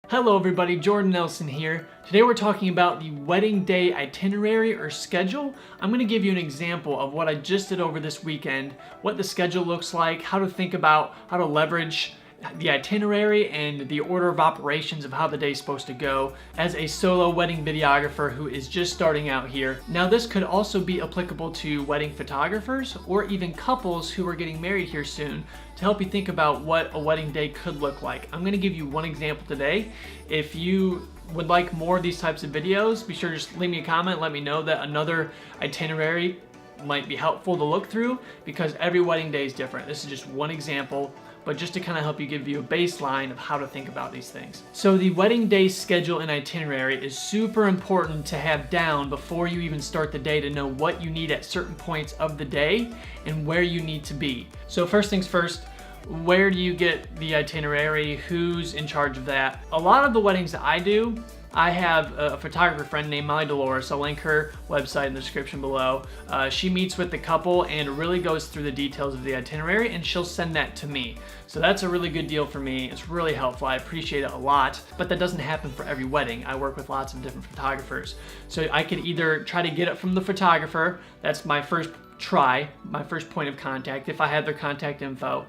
Hello everybody, Jordan Nelson here. Today we're talking about the wedding day itinerary or schedule. I'm going to give you an example of what I just did over this weekend, what the schedule looks like, how to think about how to leverage the itinerary and the order of operations of how the day is supposed to go as a solo wedding videographer who is just starting out here. Now this could also be applicable to wedding photographers or even couples who are getting married here soon to help you think about what a wedding day could look like. I'm going to give you one example today. If you would like more of these types of videos, be sure to just leave me a comment, let me know that another itinerary might be helpful to look through because every wedding day is different. This is just one example, but just to kind of give you a baseline of how to think about these things. So the wedding day schedule and itinerary is super important to have down before you even start the day to know what you need at certain points of the day and where you need to be. So first things first, where do you get the itinerary? Who's in charge of that? A lot of the weddings that I do, I have a photographer friend named Molly Dolores. I'll link her website in the description below. She meets with the couple and really goes through the details of the itinerary, and she'll send that to me. So that's a really good deal for me. It's really helpful. I appreciate it a lot, but that doesn't happen for every wedding. I work with lots of different photographers. So I could either try to get it from the photographer. That's my first try, my first point of contact, if I have their contact info.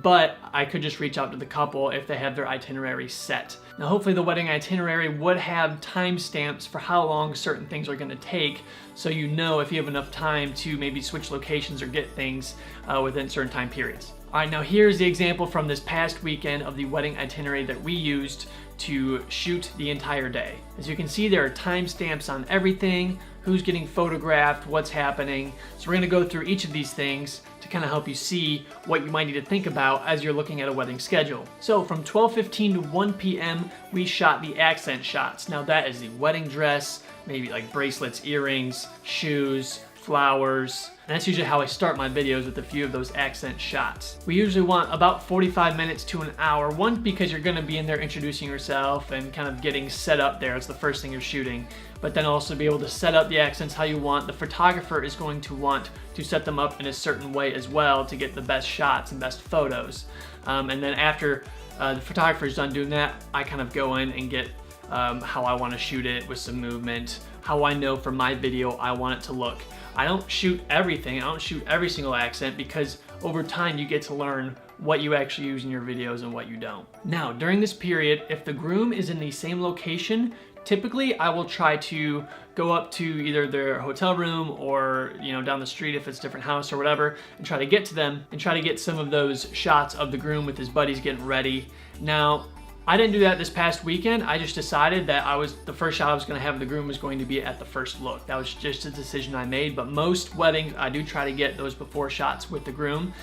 But I could just reach out to the couple if they have their itinerary set. Now hopefully the wedding itinerary would have timestamps for how long certain things are going to take, so you know if you have enough time to maybe switch locations or get things within certain time periods. All right, now here's the example from this past weekend of the wedding itinerary that we used to shoot the entire day. As you can see, there are timestamps on everything, who's getting photographed, what's happening. So we're gonna go through each of these things to kind of help you see what you might need to think about as you're looking at a wedding schedule. So from 12:15 to 1 p.m., we shot the accent shots. Now that is the wedding dress, maybe like bracelets, earrings, shoes, flowers. And that's usually how I start my videos, with a few of those accent shots. We usually want about 45 minutes to an hour. One, because you're gonna be in there introducing yourself and kind of getting set up there. It's the first thing you're shooting. But then also be able to set up the accents how you want. The photographer is going to want to set them up in a certain way as well to get the best shots and best photos. And then after the photographer is done doing that, I kind of go in and get how I want to shoot it with some movement, how I know for my video I want it to look. I don't shoot everything, I don't shoot every single accent, because over time you get to learn what you actually use in your videos and what you don't. Now, during this period, if the groom is in the same location, typically I will try to go up to either their hotel room or down the street if it's a different house or whatever, and try to get to them and try to get some of those shots of the groom with his buddies getting ready. Now, I didn't do that this past weekend. I just decided that the first shot I was going to have of the groom was going to be at the first look. That was just a decision I made, but most weddings I do try to get those before shots with the groom.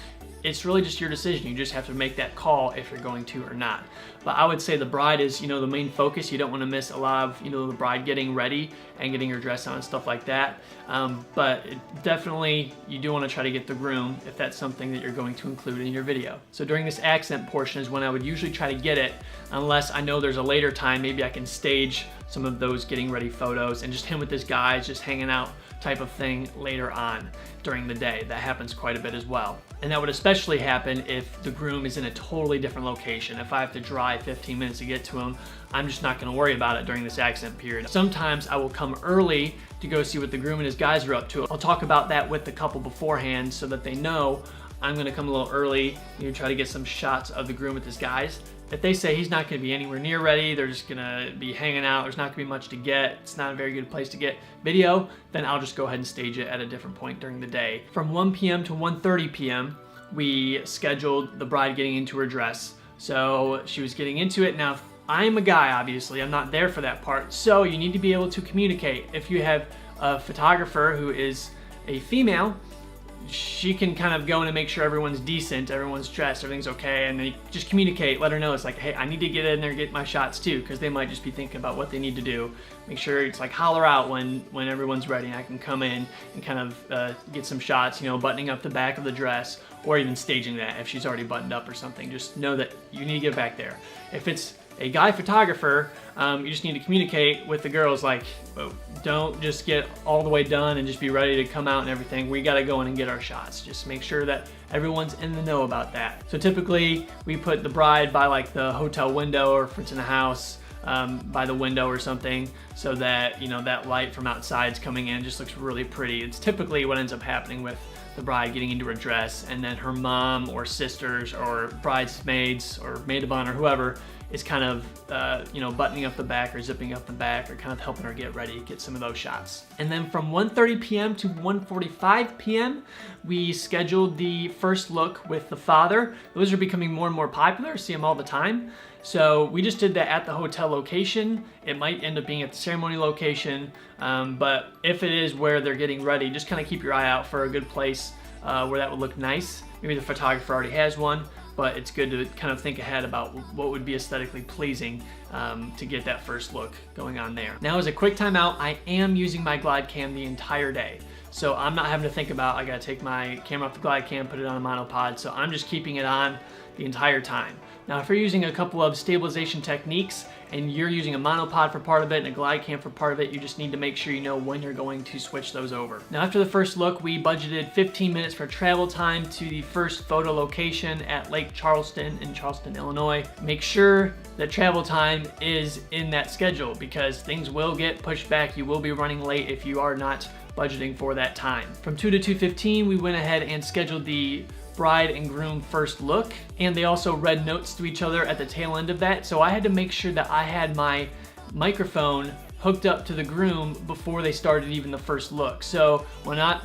It's really just your decision. You just have to make that call if you're going to or not. But I would say the bride is, the main focus. You don't want to miss a lot of, the bride getting ready and getting her dress on and stuff like that. But definitely you do want to try to get the groom if that's something that you're going to include in your video. So during this accent portion is when I would usually try to get it, unless I know there's a later time, maybe I can stage some of those getting ready photos and just him with his guys just hanging out type of thing later on during the day. That happens quite a bit as well. And that would especially happen if the groom is in a totally different location. If I have to drive 15 minutes to get to him, I'm just not gonna worry about it during this accent period. Sometimes I will come early to go see what the groom and his guys are up to. I'll talk about that with the couple beforehand so that they know I'm gonna come a little early, try to get some shots of the groom with his guys. If they say he's not gonna be anywhere near ready, they're just gonna be hanging out, there's not gonna be much to get, it's not a very good place to get video, then I'll just go ahead and stage it at a different point during the day. From 1 p.m. to 1:30 p.m., we scheduled the bride getting into her dress. So she was getting into it. Now, I'm a guy, obviously, I'm not there for that part, so you need to be able to communicate. If you have a photographer who is a female, she can kind of go in and make sure everyone's decent, everyone's dressed, everything's okay, and then just communicate, let her know it's like, hey, I need to get in there and get my shots too, because they might just be thinking about what they need to do. Make sure it's like holler out when everyone's ready, and I can come in and kind of get some shots, buttoning up the back of the dress, or even staging that if she's already buttoned up or something. Just know that you need to get back there. If it's a guy photographer, you just need to communicate with the girls, like, don't just get all the way done and just be ready to come out and everything. We gotta go in and get our shots. Just make sure that everyone's in the know about that. So typically we put the bride by like the hotel window, or if it's in a house, by the window or something, so that, you know, that light from outside is coming in. It just looks really pretty. It's typically what ends up happening with the bride getting into her dress, and then her mom or sisters or bridesmaids or maid of honor, whoever, is kind of, you know, buttoning up the back or zipping up the back or kind of helping her get ready, get some of those shots. And then from 1:30 p.m. to 1:45 p.m., we scheduled the first look with the father. Those are becoming more and more popular, see them all the time. So we just did that at the hotel location. It might end up being at the ceremony location, but if it is where they're getting ready, just kind of keep your eye out for a good place where that would look nice. Maybe the photographer already has one, but it's good to kind of think ahead about what would be aesthetically pleasing to get that first look going on there. Now, as a quick timeout, I am using my glide cam the entire day. So I'm not having to think about, I gotta take my camera off the glide cam, put it on a monopod, so I'm just keeping it on the entire time. Now, if you're using a couple of stabilization techniques and you're using a monopod for part of it and a glide cam for part of it, you just need to make sure you know when you're going to switch those over. Now, after the first look, we budgeted 15 minutes for travel time to the first photo location at Lake Charleston in Charleston, Illinois. Make sure that travel time is in that schedule because things will get pushed back. You will be running late if you are not budgeting for that time. From 2 to 2:15, we went ahead and scheduled the bride and groom first look, and they also read notes to each other at the tail end of that. So I had to make sure that I had my microphone hooked up to the groom before they started even the first look. So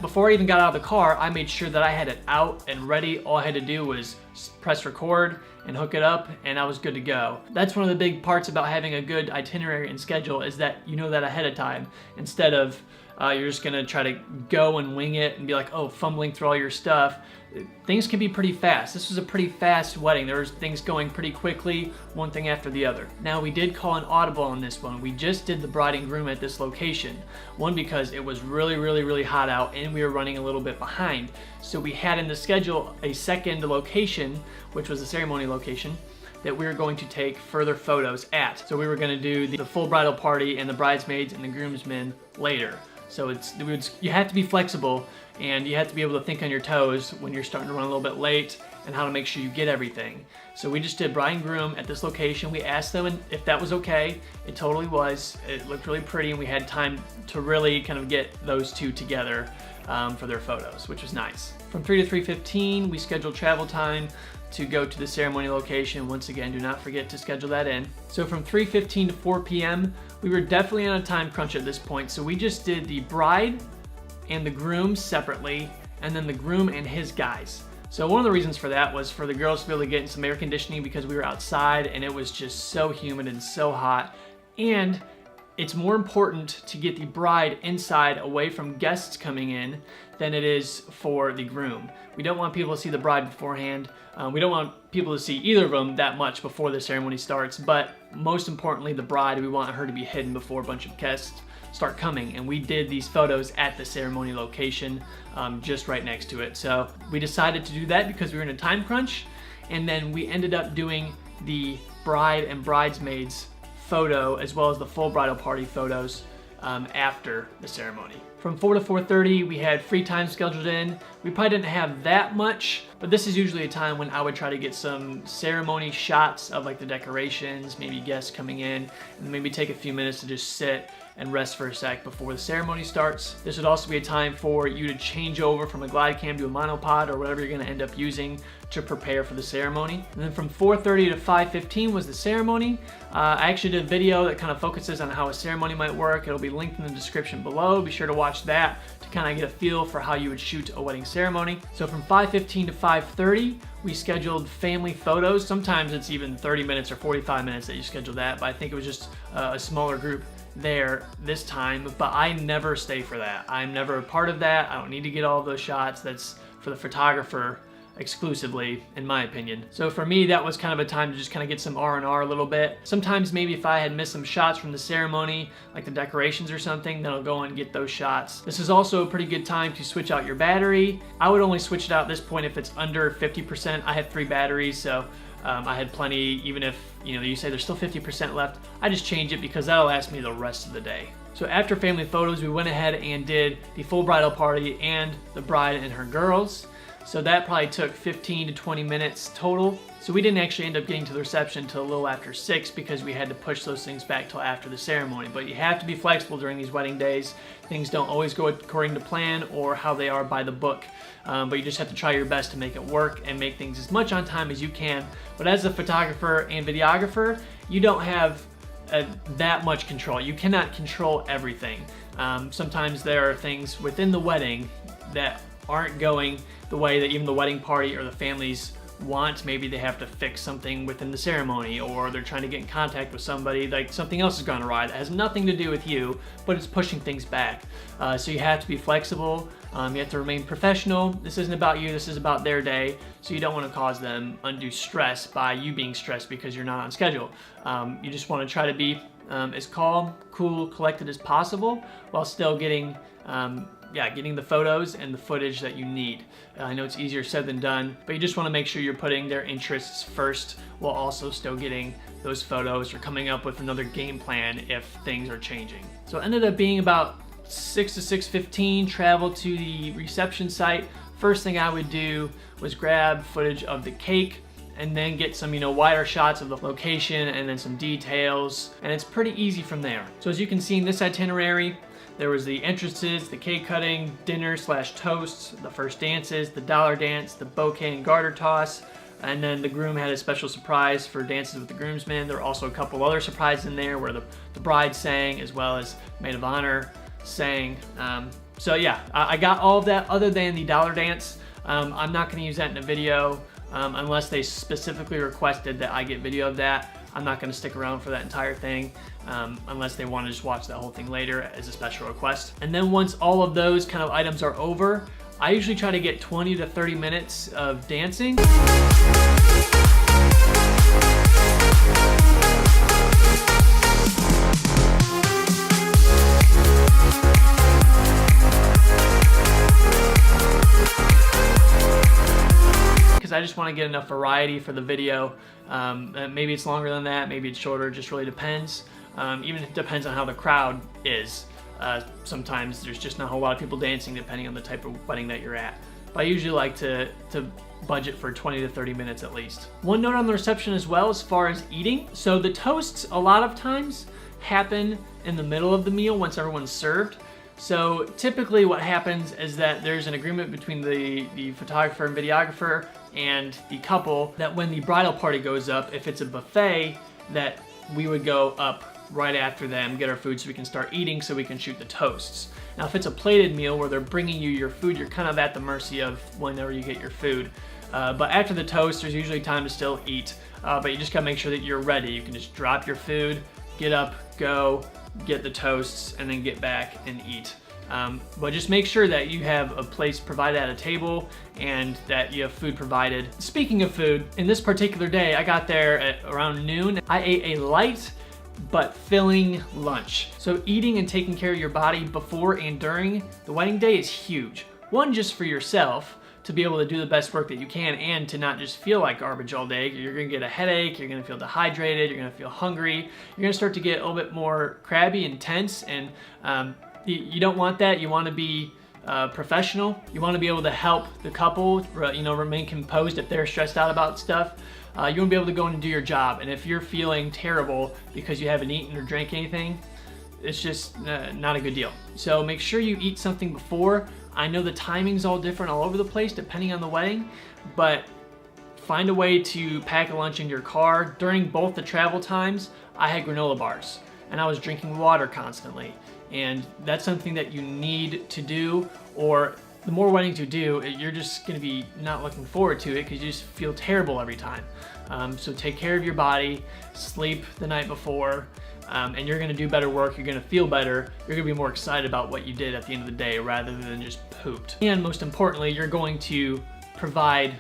before I even got out of the car, I made sure that I had it out and ready. All I had to do was press record and hook it up, and I was good to go. That's one of the big parts about having a good itinerary and schedule, is that you know that ahead of time, instead of you're just gonna try to go and wing it and be like, oh, fumbling through all your stuff. Things can be pretty fast. This was a pretty fast wedding. There was things going pretty quickly, one thing after the other. Now, we did call an audible on this one. We just did the bride and groom at this location. One, because it was really hot out and we were running a little bit behind. So we had in the schedule a second location, which was the ceremony location, that we were going to take further photos at. So we were gonna do the full bridal party and the bridesmaids and the groomsmen later. So you have to be flexible, and you have to be able to think on your toes when you're starting to run a little bit late and how to make sure you get everything. So we just did bride and groom at this location. We asked them if that was okay. It totally was. It looked really pretty, and we had time to really kind of get those two together for their photos, which was nice. From 3 to 3:15, we scheduled travel time to go to the ceremony location. Once again, do not forget to schedule that in. So from 3:15 to 4 p.m., we were definitely on a time crunch at this point. So we just did the bride and the groom separately, and then the groom and his guys. So one of the reasons for that was for the girls to be able to get in some air conditioning because we were outside and it was just so humid and so hot. And it's more important to get the bride inside away from guests coming in than it is for the groom. We don't want people to see the bride beforehand. We don't want people to see either of them that much before the ceremony starts, but most importantly, the bride, we want her to be hidden before a bunch of guests start coming. And we did these photos at the ceremony location, just right next to it. So we decided to do that because we were in a time crunch, and then we ended up doing the bride and bridesmaids photo as well as the full bridal party photos after the ceremony. From 4 to 4:30, we had free time scheduled in. We probably didn't have that much, but this is usually a time when I would try to get some ceremony shots of like the decorations, maybe guests coming in, and maybe take a few minutes to just sit and rest for a sec before the ceremony starts. This would also be a time for you to change over from a glide cam to a monopod or whatever you're gonna end up using to prepare for the ceremony. And then from 4:30 to 5:15 was the ceremony. I actually did a video that kind of focuses on how a ceremony might work. It'll be linked in the description below. Be sure to watch that to kind of get a feel for how you would shoot a wedding ceremony. So from 5:15 to 5:30, we scheduled family photos. Sometimes it's even 30 minutes or 45 minutes that you schedule that, but I think it was just a smaller group there this time, but I never stay for that. I'm never a part of that. I don't need to get all of those shots. That's for the photographer exclusively, in my opinion. So for me, that was kind of a time to just kind of get some R&R a little bit. Sometimes maybe if I had missed some shots from the ceremony, like the decorations or something, then I'll go and get those shots. This is also a pretty good time to switch out your battery. I would only switch it out at this point if it's under 50%. I have 3 batteries, so I had plenty. Even if you say there's still 50% left, I just change it because that'll last me the rest of the day. So after family photos, we went ahead and did the full bridal party and the bride and her girls. So that probably took 15 to 20 minutes total. So we didn't actually end up getting to the reception until a little after 6 because we had to push those things back till after the ceremony. But you have to be flexible during these wedding days. Things don't always go according to plan or how they are by the book. But you just have to try your best to make it work and make things as much on time as you can. But as a photographer and videographer, you don't have that much control. You cannot control everything. Sometimes there are things within the wedding that aren't going the way that even the wedding party or the families want. Maybe they have to fix something within the ceremony, or they're trying to get in contact with somebody, like something else has gone awry that has nothing to do with you, but it's pushing things back. So you have to be flexible. You have to remain professional. This isn't about you, this is about their day. So you don't want to cause them undue stress by you being stressed because you're not on schedule. You just want to try to be as calm, cool, collected as possible while still getting getting the photos and the footage that you need. I know it's easier said than done, but you just want to make sure you're putting their interests first while also still getting those photos or coming up with another game plan if things are changing. So it ended up being about 6 to 6:15, travel to the reception site. First thing I would do was grab footage of the cake and then get some, wider shots of the location and then some details, and it's pretty easy from there. So as you can see in this itinerary, there was the entrances, the cake cutting, dinner/toasts, the first dances, the dollar dance, the bouquet and garter toss, and then the groom had a special surprise for dances with the groomsmen. There were also a couple other surprises in there where the bride sang as well as maid of honor sang. So yeah, I got all of that other than the dollar dance. I'm not going to use that in a video unless they specifically requested that I get video of that. I'm not going to stick around for that entire thing unless they want to just watch that whole thing later as a special request. And then once all of those kind of items are over, I usually try to get 20 to 30 minutes of dancing. I just want to get enough variety for the video. Maybe it's longer than that, maybe it's shorter, it just really depends. Even it depends on how the crowd is. Sometimes there's just not a whole lot of people dancing depending on the type of wedding that you're at. But I usually like to budget for 20 to 30 minutes at least. One note on the reception as well as far as eating. So the toasts a lot of times happen in the middle of the meal once everyone's served. So typically what happens is that there's an agreement between the photographer and videographer and the couple that when the bridal party goes up, if it's a buffet, that we would go up right after them, get our food so we can start eating so we can shoot the toasts. Now if it's a plated meal where they're bringing you your food, you're kind of at the mercy of whenever you get your food. But after the toast, there's usually time to still eat, but you just gotta make sure that you're ready. You can just drop your food, get up, go, get the toasts, and then get back and eat. But just make sure that you have a place provided at a table and that you have food provided. Speaking of food, in this particular day, I got there at around noon. I ate a light but filling lunch. So eating and taking care of your body before and during the wedding day is huge. One, just for yourself, to be able to do the best work that you can and to not just feel like garbage all day. You're gonna get a headache, you're gonna feel dehydrated, you're gonna feel hungry, you're gonna start to get a little bit more crabby and tense, and you don't want that. You wanna be professional. You wanna be able to help the couple, remain composed if they're stressed out about stuff. You wanna be able to go in and do your job, and if you're feeling terrible because you haven't eaten or drank anything, it's just not a good deal. So make sure you eat something before. I know the timing's all different all over the place depending on the wedding, but find a way to pack a lunch in your car. During both the travel times, I had granola bars and I was drinking water constantly. And that's something that you need to do, or the more weddings you do, you're just gonna be not looking forward to it because you just feel terrible every time. So take care of your body, sleep the night before, and you're gonna do better work, you're gonna feel better, you're gonna be more excited about what you did at the end of the day rather than just pooped. And most importantly, you're going to provide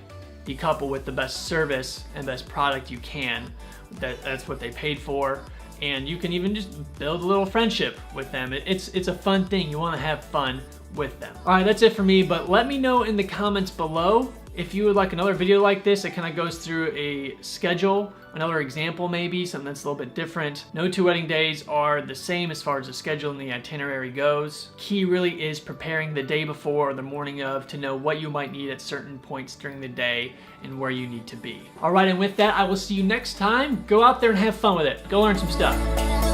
the couple with the best service and best product you can. That's what they paid for. And you can even just build a little friendship with them. It's a fun thing. You wanna have fun with them. All right, that's it for me, but let me know in the comments below If you would like another video like this, it kind of goes through a schedule, another example maybe, something that's a little bit different. No two wedding days are the same as far as the schedule and the itinerary goes. Key really is preparing the day before or the morning of to know what you might need at certain points during the day and where you need to be. All right, and with that, I will see you next time. Go out there and have fun with it. Go learn some stuff.